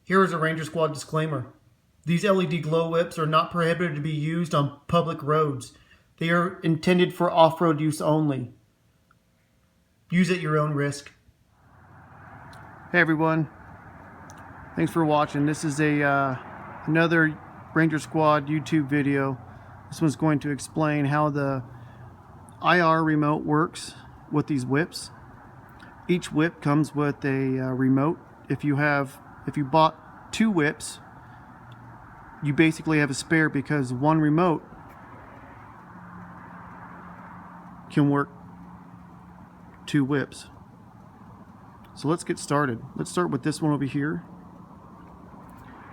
Here is a Ranger Squad disclaimer. These LED glow whips are not prohibited to be used on public roads. They are intended for off-road use only. Use at your own risk. Hey everyone, thanks for watching. This is another Ranger Squad YouTube video. This one's going to explain how the IR remote works with these whips. Each whip comes with a remote. If you bought two whips, you basically have a spare because one remote can work two whips. So let's get started. Let's start with this one over here.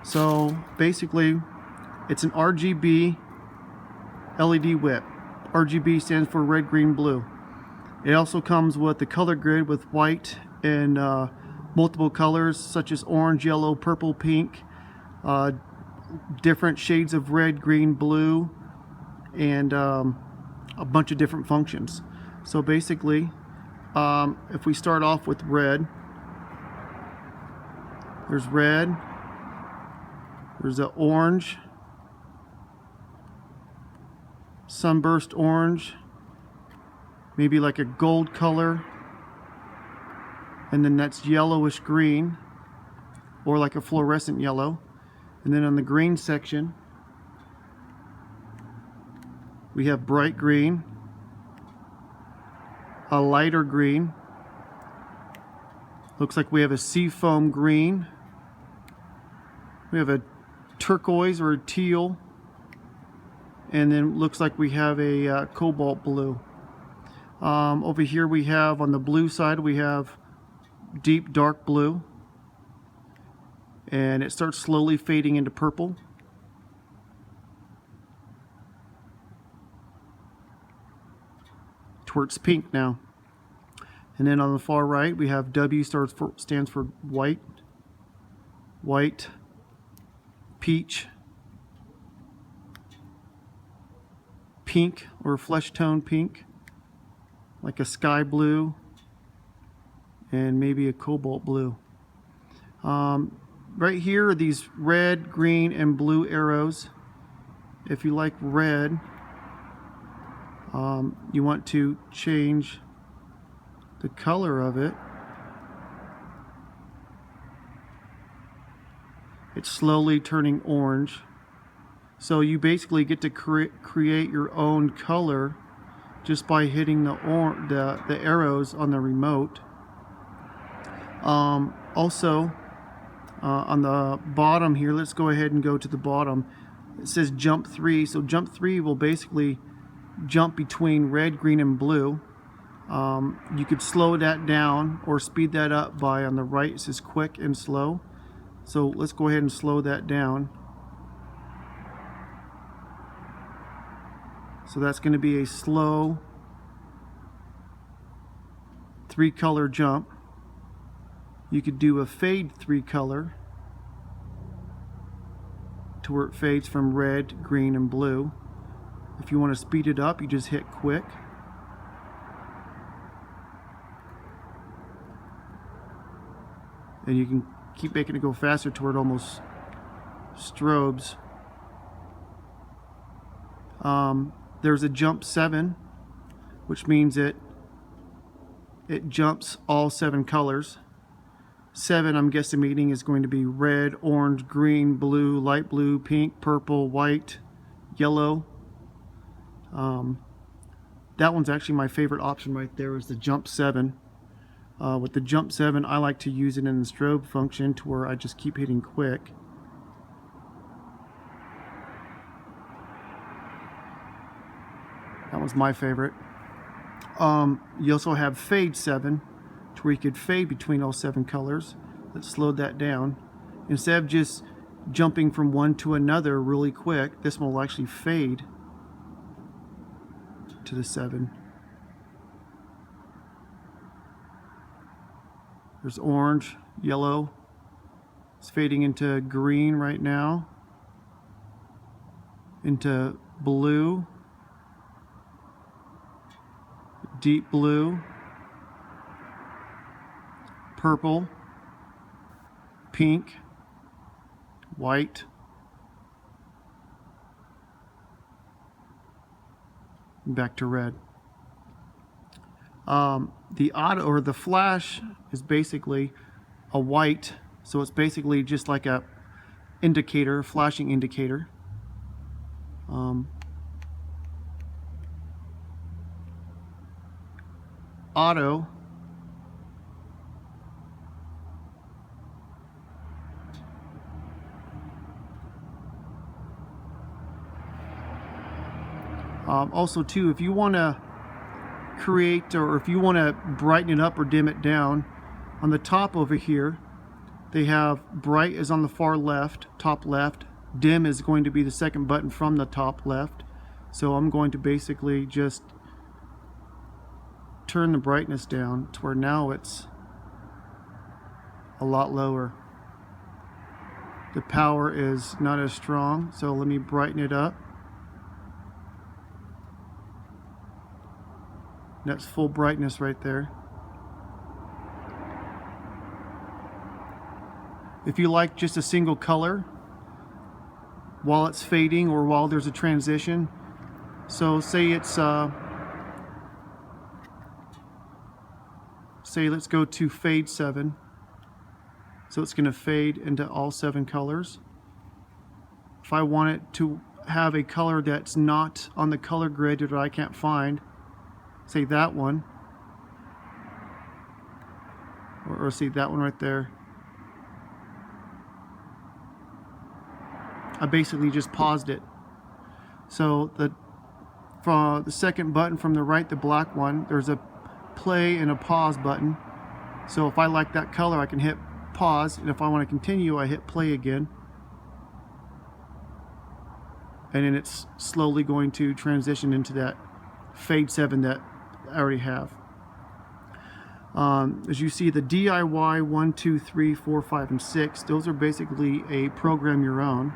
So basically it's an RGB LED whip. RGB stands for red, green, blue. It also comes with the color grid with white and multiple colors such as orange, yellow, purple, pink, different shades of red, green, blue, and a bunch of different functions. So basically, if we start off with red, there's red, there's an orange, sunburst orange, maybe like a gold color, and then that's yellowish green or like a fluorescent yellow. And then on the green section we have bright green, a lighter green, looks like we have a seafoam green, we have a turquoise or a teal, and then looks like we have a cobalt blue. Over here we have, on the blue side, we have deep dark blue, and it starts slowly fading into purple. Towards pink now. And then on the far right we have W stands for white, white, peach, pink or flesh tone pink, like a sky blue, and maybe a cobalt blue. Right here are these red, green, and blue arrows. If you like red, you want to change the color of it. It's slowly turning orange. So you basically get to create your own color just by hitting the arrows on the remote. Also, on the bottom here, let's go ahead and go to the bottom. It says jump 3. So jump 3 will basically jump between red, green, and blue. You could slow that down or speed that up by, on the right it says quick and slow. So let's go ahead and slow that down. So that's going to be a slow 3-color jump. You could do a fade 3-color to where it fades from red, green, and blue. If you want to speed it up, you just hit quick. And you can keep making it go faster to where it almost strobes. There's a jump 7, which means it jumps all 7 colors. 7, I'm guesstimating, is going to be red, orange, green, blue, light blue, pink, purple, white, yellow. That one's actually my favorite option right there, is the jump 7. With the jump 7, I like to use it in the strobe function to where I just keep hitting quick. That was my favorite. You also have fade 7, to where you could fade between all 7 colors. Let's slow that down. Instead of just jumping from one to another really quick, this one will actually fade to the 7. There's orange, yellow. It's fading into green right now, into blue, deep blue, purple, pink, white, back to red. The auto or the flash is basically a white, so it's basically just like a indicator, flashing indicator. Auto also too, if you want to create, or if you want to brighten it up or dim it down, on the top over here they have bright is on the far left, top left. Dim is going to be the second button from the top left. So I'm going to basically just turn the brightness down to where now it's a lot lower. The power is not as strong, so let me brighten it up. That's full brightness right there. If you like just a single color while it's fading or while there's a transition, so say it's say let's go to fade 7, so it's going to fade into all 7 colors. If I want it to have a color that's not on the color grid that I can't find, say that one, or see that one right there, I basically just paused it. So from the second button from the right, the black one, there's a play and a pause button. So if I like that color, I can hit pause, and if I want to continue, I hit play again, and then it's slowly going to transition into that fade 7 that I already have. As you see, the DIY 1, 2, 3, 4, 5, and 6, those are basically a program your own.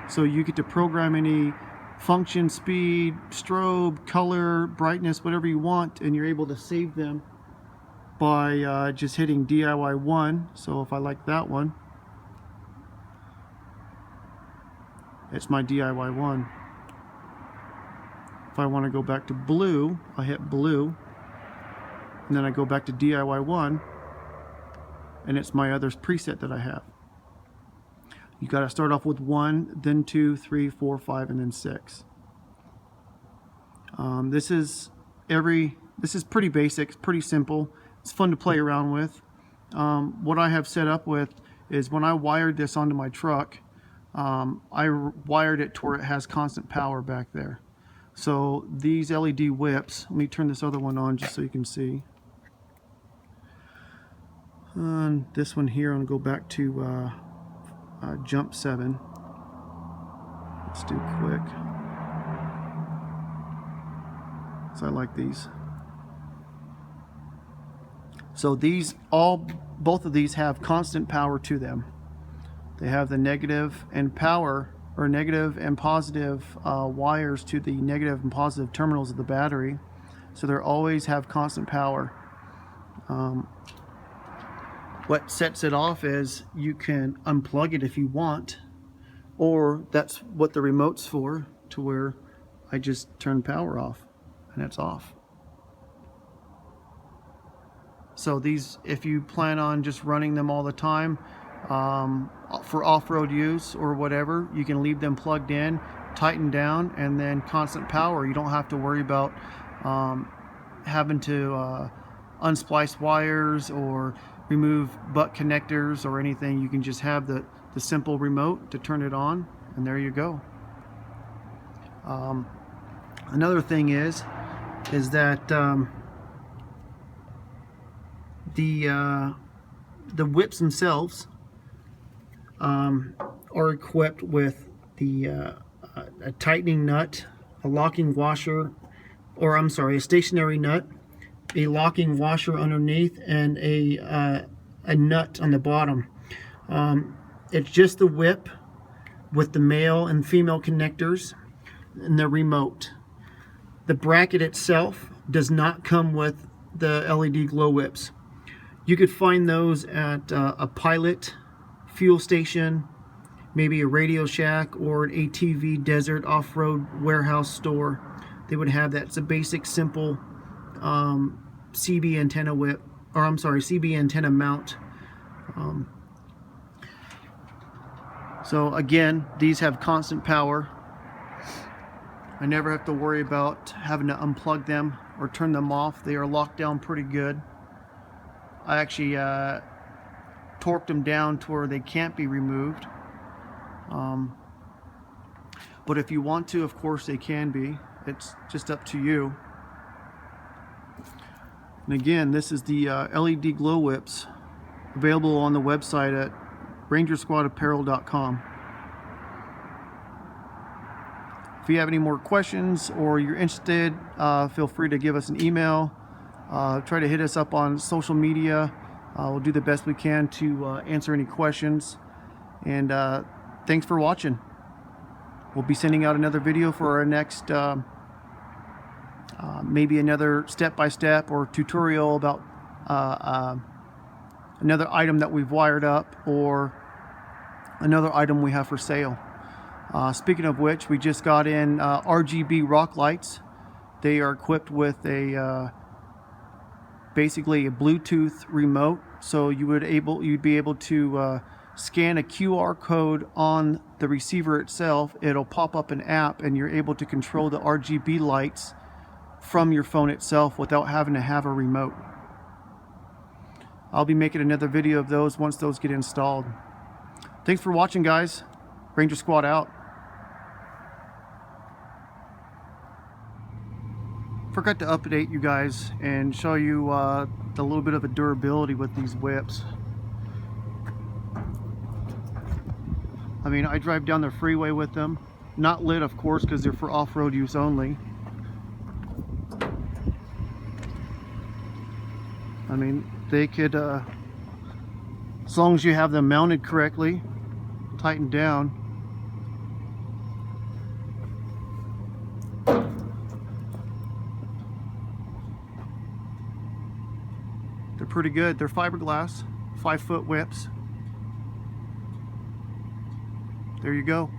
So you get to program any function, speed, strobe, color, brightness, whatever you want, and you're able to save them by just hitting DIY 1. So if I like that one, it's my DIY 1. If I want to go back to blue, I hit blue, and then I go back to DIY 1, and it's my other preset that I have. You got to start off with 1, then 2, 3, 4, 5, and then 6. This is pretty basic, it's pretty simple. It's fun to play around with. What I have set up with is when I wired this onto my truck, I wired it to where it has constant power back there. So these LED whips, let me turn this other one on just so you can see. And this one here, I'm going to go back to jump 7. Let's do quick. So I like these. So both of these have constant power to them. They have the negative and power, or negative and positive wires to the negative and positive terminals of the battery. So they always have constant power. What sets it off is you can unplug it if you want, or that's what the remote's for, to where I just turn power off and it's off. So these, if you plan on just running them all the time for off-road use or whatever, you can leave them plugged in, tighten down, and then constant power. You don't have to worry about having to unsplice wires or remove butt connectors or anything. You can just have the simple remote to turn it on, and there you go. Another thing is that the whips themselves are equipped with a tightening nut, a locking washer, or I'm sorry, a stationary nut, a locking washer underneath, and a nut on the bottom. It's just the whip with the male and female connectors and the remote. The bracket itself does not come with the LED glow whips. You could find those at a Pilot fuel station, maybe a Radio Shack or an ATV desert off-road warehouse store. They would have that. It's a basic, simple CB antenna whip, or I'm sorry, CB antenna mount. So again, these have constant power. I never have to worry about having to unplug them or turn them off. They are locked down pretty good. I actually torqued them down to where they can't be removed. But if you want to, of course they can be. It's just up to you. And again, this is the LED glow whips, available on the website at rangersquadapparel.com. If you have any more questions or you're interested, feel free to give us an email. Try to hit us up on social media. We'll do the best we can to answer any questions. And thanks for watching. We'll be sending out another video for our next, maybe another step-by-step or tutorial about another item that we've wired up or another item we have for sale. Speaking of which, we just got in RGB rock lights. They are equipped with a basically a Bluetooth remote, so you'd be able to scan a QR code on the receiver itself. It'll pop up an app, and you're able to control the RGB lights from your phone itself without having to have a remote. I'll be making another video of those once those get installed. Thanks for watching, guys. Ranger Squad out. Forgot to update you guys and show you the little bit of a durability with these whips. I mean, I drive down the freeway with them. Not lit, of course, because they're for off-road use only. I mean, they could, as long as you have them mounted correctly, tightened down. They're pretty good. They're fiberglass, 5-foot whips. There you go.